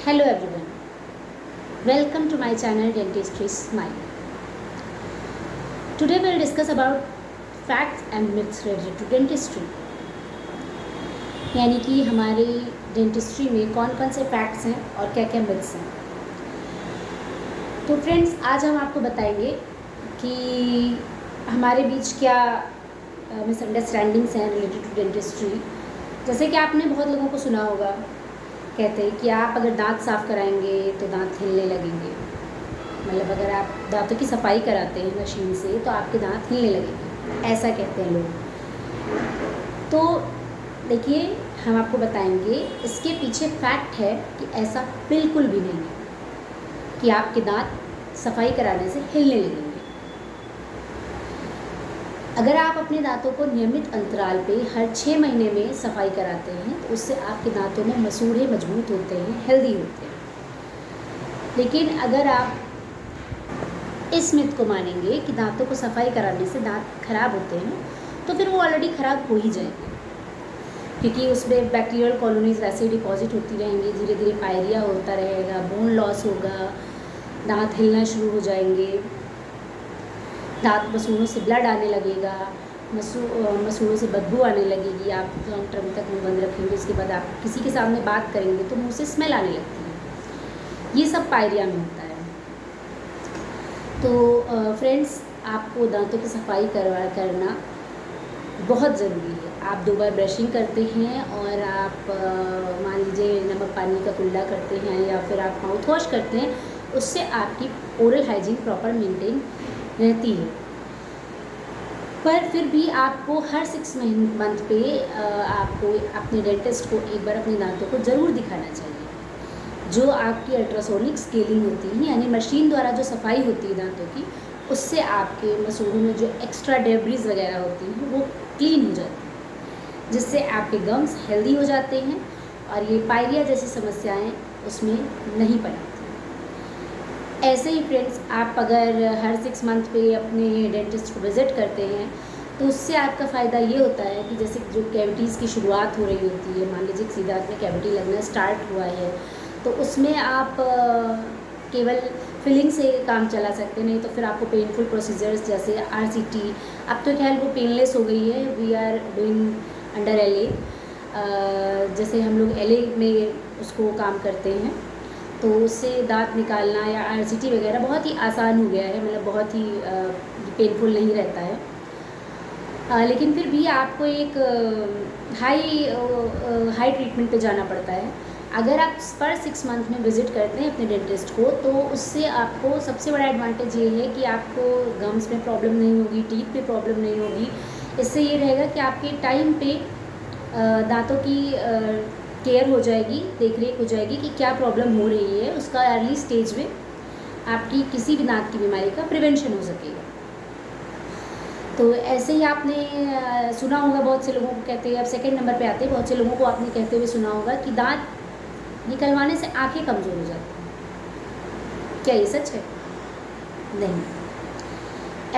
Hello everyone, welcome to my channel Dentistry Smile. Today we'll discuss about facts and myths related to dentistry. यानी कि हमारे dentistry में कौन कौन से फैक्ट्स हैं और क्या क्या मिथ्स हैं. तो फ्रेंड्स, आज हम आपको बताएंगे कि हमारे बीच क्या मिसअंडरस्टैंडिंग्स हैं रिलेटेड टू डेंटिस्ट्री. जैसे कि आपने बहुत लोगों को सुना होगा, कहते हैं कि आप अगर दांत साफ़ कराएंगे तो दांत हिलने लगेंगे. मतलब अगर आप दांतों की सफाई कराते हैं मशीन से तो आपके दांत हिलने लगेंगे, ऐसा कहते हैं लोग. तो देखिए, हम आपको बताएंगे इसके पीछे फैक्ट है कि ऐसा बिल्कुल भी नहीं है कि आपके दांत सफाई कराने से हिलने लगेंगे. अगर आप अपने दांतों को नियमित अंतराल पे हर 6 महीने में सफाई कराते हैं तो उससे आपके दांतों में मसूड़े मजबूत होते हैं, हेल्दी होते हैं. लेकिन अगर आप इस मिथ को मानेंगे कि दांतों को सफाई कराने से दांत खराब होते हैं तो फिर वो ऑलरेडी ख़राब हो ही जाएंगे, क्योंकि उसमें बैक्टीरियल कॉलोनीज वैसे ही डिपॉजिट होती रहेंगी. धीरे धीरे पायरिया होता रहेगा, बोन लॉस होगा, दांत हिलना शुरू हो जाएंगे, दांत मसूड़ों से ब्लड आने लगेगा, मसूड़ों से बदबू आने लगेगी. आप लॉन्ग टर्म तक मुँह बंद रखेंगे, उसके बाद आप किसी के सामने बात करेंगे तो मुँह से स्मेल आने लगती है. ये सब पायरिया में होता है. तो फ्रेंड्स, आपको दांतों की सफाई करना बहुत ज़रूरी है. आप 2 बार ब्रशिंग करते हैं और आप मान लीजिए नमक पानी का कुल्ला करते हैं या फिर आप माउथ वॉश करते हैं, उससे आपकी ओरल हाइजीन प्रॉपर मेंटेन रहती है. पर फिर भी आपको हर 6 मंथ पे आपको अपने डेंटिस्ट को एक बार अपने दांतों को ज़रूर दिखाना चाहिए. जो आपकी अल्ट्रासोनिक स्केलिंग होती है, यानी मशीन द्वारा जो सफाई होती है दांतों की, उससे आपके मसूड़ों में जो एक्स्ट्रा डेब्रीज वगैरह होती हैं वो क्लीन हो जाती है, जिससे आपके गम्स हेल्दी हो जाते हैं और ये पायरिया जैसी समस्याएं उसमें नहीं पनपती. ऐसे ही फ्रेंड्स, आप अगर हर 6 मंथ पे अपने डेंटिस्ट को विज़िट करते हैं तो उससे आपका फ़ायदा ये होता है कि जैसे जो कैविटीज़ की शुरुआत हो रही होती है, मान लीजिए किसी दांत में कैविटी लगना स्टार्ट हुआ है तो उसमें आप केवल फिलिंग से काम चला सकते हैं. नहीं तो फिर आपको पेनफुल प्रोसीजर्स जैसे RCT, अब तो खैर वो पेनलेस हो गई है, we are doing under LA. जैसे हम लोग LA में उसको काम करते हैं तो उससे दांत निकालना या RCT वगैरह बहुत ही आसान हो गया है. मतलब बहुत ही पेनफुल नहीं रहता है. लेकिन फिर भी आपको एक हाई ट्रीटमेंट पे जाना पड़ता है. अगर आप पर 6 मंथ में विज़िट करते हैं अपने डेंटिस्ट को तो उससे आपको सबसे बड़ा एडवांटेज ये है कि आपको गम्स में प्रॉब्लम नहीं होगी, टीथ पे प्रॉब्लम नहीं होगी. इससे ये रहेगा कि आपके टाइम पे दांतों की केयर हो जाएगी, देख रेख हो जाएगी कि क्या प्रॉब्लम हो रही है. उसका अर्ली स्टेज में आपकी किसी भी दांत की बीमारी का प्रिवेंशन हो सकेगा. तो ऐसे ही आपने सुना होगा, बहुत से लोगों को कहते हैं, अब सेकंड नंबर पे आते हैं, बहुत से लोगों को आपने कहते हुए सुना होगा कि दांत निकलवाने से आंखें कमज़ोर हो जाती हैं. क्या ये सच है? नहीं,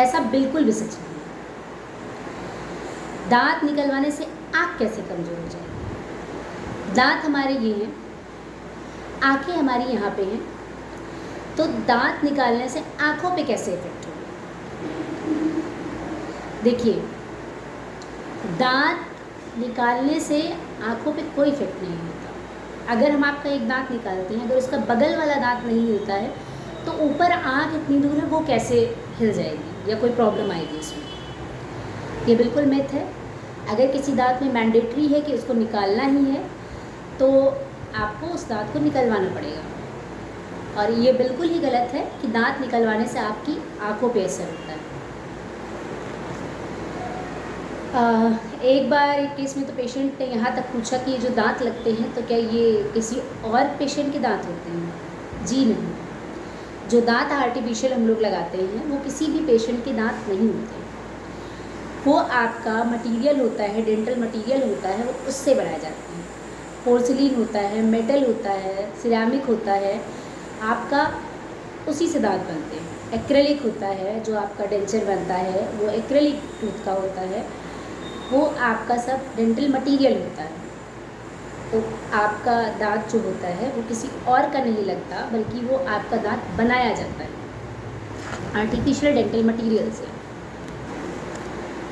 ऐसा बिल्कुल भी सच नहीं. दांत निकलवाने से आँख कैसे कमज़ोर हो जाएगी? दांत हमारे ये हैं, आंखें हमारी यहाँ पे हैं, तो दांत निकालने से आँखों पे कैसे इफेक्ट होगा? देखिए, दांत निकालने से आँखों पे कोई इफेक्ट नहीं होता. अगर हम आपका एक दांत निकालते हैं, अगर उसका बगल वाला दांत नहीं हिलता है तो ऊपर आँख इतनी दूर है वो कैसे हिल जाएगी या कोई प्रॉब्लम आएगी इसमें? ये बिल्कुल मिथ है. अगर किसी दांत में मैंडेटरी है कि उसको निकालना ही है तो आपको उस दांत को निकलवाना पड़ेगा. और ये बिल्कुल ही गलत है कि दांत निकलवाने से आपकी आँखों पे असर होता है. एक बार एक केस में तो पेशेंट ने यहाँ तक पूछा कि ये जो दांत लगते हैं तो क्या ये किसी और पेशेंट के दांत होते हैं? जी नहीं. जो दांत आर्टिफिशियल हम लोग लगाते हैं वो किसी भी पेशेंट के दांत नहीं होते. वो आपका मटेरियल होता है, डेंटल मटेरियल होता है, वो उससे बनाए जाते हैं. पोर्सिलीन होता है, मेटल होता है, सिरेमिक होता है, आपका उसी से दांत बनते हैं. एक्रेलिक होता है, जो आपका डेंचर बनता है वो एक्रेलिक टूथ का होता है. वो आपका सब डेंटल मटेरियल होता है. तो आपका दाँत जो होता है वो किसी और का नहीं लगता, बल्कि वो आपका दाँत बनाया जाता है आर्टिफिशियल डेंटल मटीरियल से।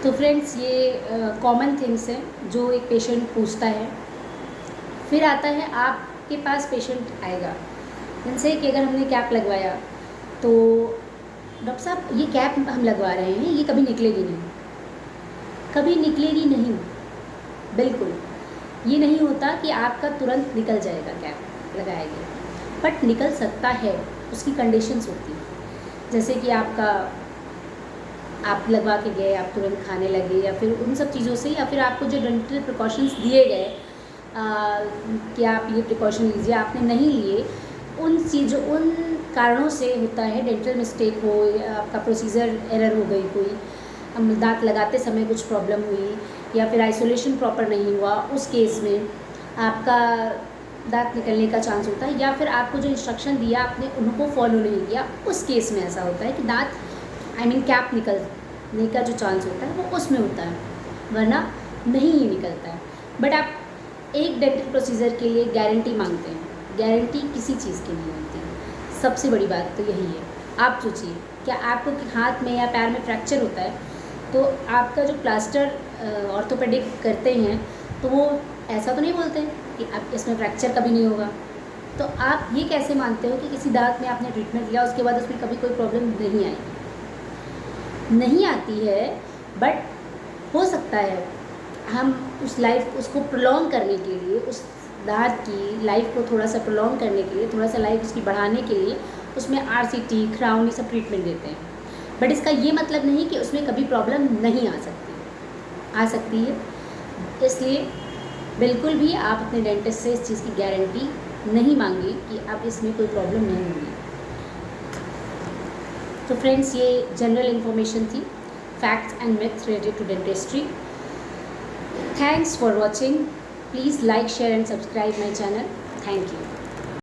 तो फ्रेंड्स, ये कॉमन थिंग्स हैं जो एक पेशेंट पूछता है। फिर आता है आपके पास पेशेंट आएगा, जैसे कि अगर हमने कैप लगवाया तो डॉक्टर साहब ये कैप हम लगवा रहे हैं, ये कभी निकलेगी नहीं। कभी निकलेगी नहीं, बिल्कुल ये नहीं होता कि आपका तुरंत निकल जाएगा कैप लगाएंगे, बट निकल सकता है, उसकी कंडीशंस होती हैं। जैसे कि आप लगवा के गए, आप तुरंत खाने लगे, या फिर उन सब चीज़ों से, या फिर आपको जो डेंटल प्रिकॉशंस दिए गए कि आप ये प्रिकॉशन लीजिए, आपने नहीं लिए, उन कारणों से होता है। डेंटल मिस्टेक हो, या आपका प्रोसीजर एरर हो गई, कोई दांत लगाते समय कुछ प्रॉब्लम हुई, या फिर आइसोलेशन प्रॉपर नहीं हुआ, उस केस में आपका दांत निकलने का चांस होता है। या फिर आपको जो इंस्ट्रक्शन दिया आपने उनको फॉलो नहीं किया, उस केस में ऐसा होता है कि दांत कैप निकलने का जो चांस होता है वो उसमें होता है, वरना नहीं ही निकलता है। बट आप एक डेंटल प्रोसीजर के लिए गारंटी मांगते हैं, गारंटी किसी चीज़ की नहीं होती। सबसे बड़ी बात तो यही है। आप सोचिए, क्या आपको हाथ में या पैर में फ्रैक्चर होता है तो आपका जो प्लास्टर ऑर्थोपेडिक करते हैं तो वो ऐसा तो नहीं बोलते कि आप इसमें फ्रैक्चर कभी नहीं होगा। तो आप ये कैसे मानते हो कि किसी दांत में आपने ट्रीटमेंट लिया, उसके बाद उसमें कभी कोई प्रॉब्लम नहीं आएगी? नहीं आती है, बट हो सकता है हम उसको प्रोलॉन्ग करने के लिए, उस दांत की लाइफ को थोड़ा सा प्रोलॉन्ग करने के लिए, थोड़ा सा लाइफ उसकी बढ़ाने के लिए उसमें RCT, क्राउन, ये सब ट्रीटमेंट देते हैं। बट इसका ये मतलब नहीं कि उसमें कभी प्रॉब्लम नहीं आ सकती है। इसलिए बिल्कुल भी आप अपने डेंटिस्ट से इस चीज़ की गारंटी नहीं मांगिए कि अब इसमें कोई प्रॉब्लम नहीं होगी। तो फ्रेंड्स, ये जनरल इन्फॉर्मेशन थी, facts and myths related to dentistry. Thanks for watching. Please like, share and subscribe my channel. Thank you.